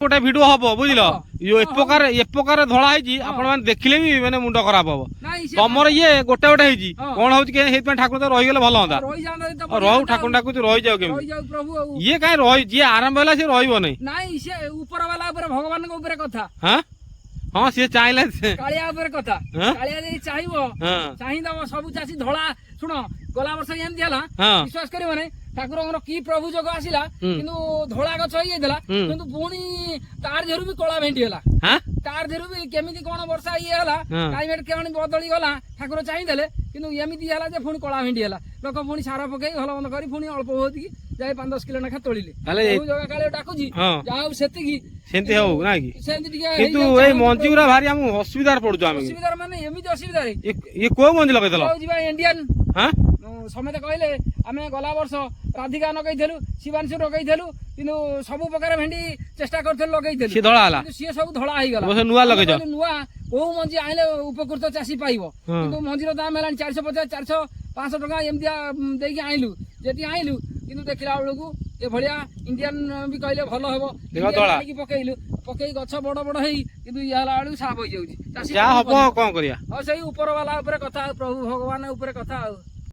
गोटे भिडियो हम बुझल एप्रकार धड़ा है देखिले भी मैंने मुंड खराब हम तुम ये गोटे गोटे कौन हो ठाकुर तो रहीगले भल हाँ रहू ठाकुर डाकू रही जाओ केमी ये कहीं रही जी आरंभ है सी भगवान कथा हाँ हाँ सी चाहिए कथा चाहिए सब चाषी धड़ा शुण गला वर्ष एमती विश्वास कर ठाकुर कि प्रभु जोग आसला किंतु धड़ा गछ किंतु पुणी तार देहरु भी कला भेंटी है तार देहरु भी केमिति कोन वर्षा ये हला क्लाइमेट केमन बदली गला ठाकुर चाहि देले किंतु एमिति हला जे पुणी कला भेंटी हला लोक पुणी सारा पकई हल बंद करी पुणी अल्प होती जाय 5-10 किलो नखा तोलिले प्रभु जोग काले डाकुजी जाऊ सेति की सेंती हो ना की सेंती टिके किंतु ए मंजीरा भारी हम असुविधा पड़जो हम असुविधा माने एमिति असुविधा रे ये को मंजी लगै दलो जीवा इंडियन हां समेत कहले आमे गला वर्ष राधिका नगैथेलु शिवांशु नगैथेलु किंतु सब प्रकार भेंडी चेष्टा करथेलु लगैथेलु सी धळा हला सी सब धळा होई गला बस नुवा लगै छ नुवा को मंजी आइले उपकृत चासी पाइबो किंतु मंजीर दाम हेलान 450 400 500 टका एमतिया देकी आइलु जेति आइलु किंतु देखिला बेलकु ए भलिया इंडियन भी कहले भलो हेबो की पकेइलु पकेई गछ बड़ बड़ हेई किंतु याला आलु साफ होई जाउची जा हबो कोन करिया सही ऊपर वाला ऊपर कथा प्रभु भगवान ऊपर कथा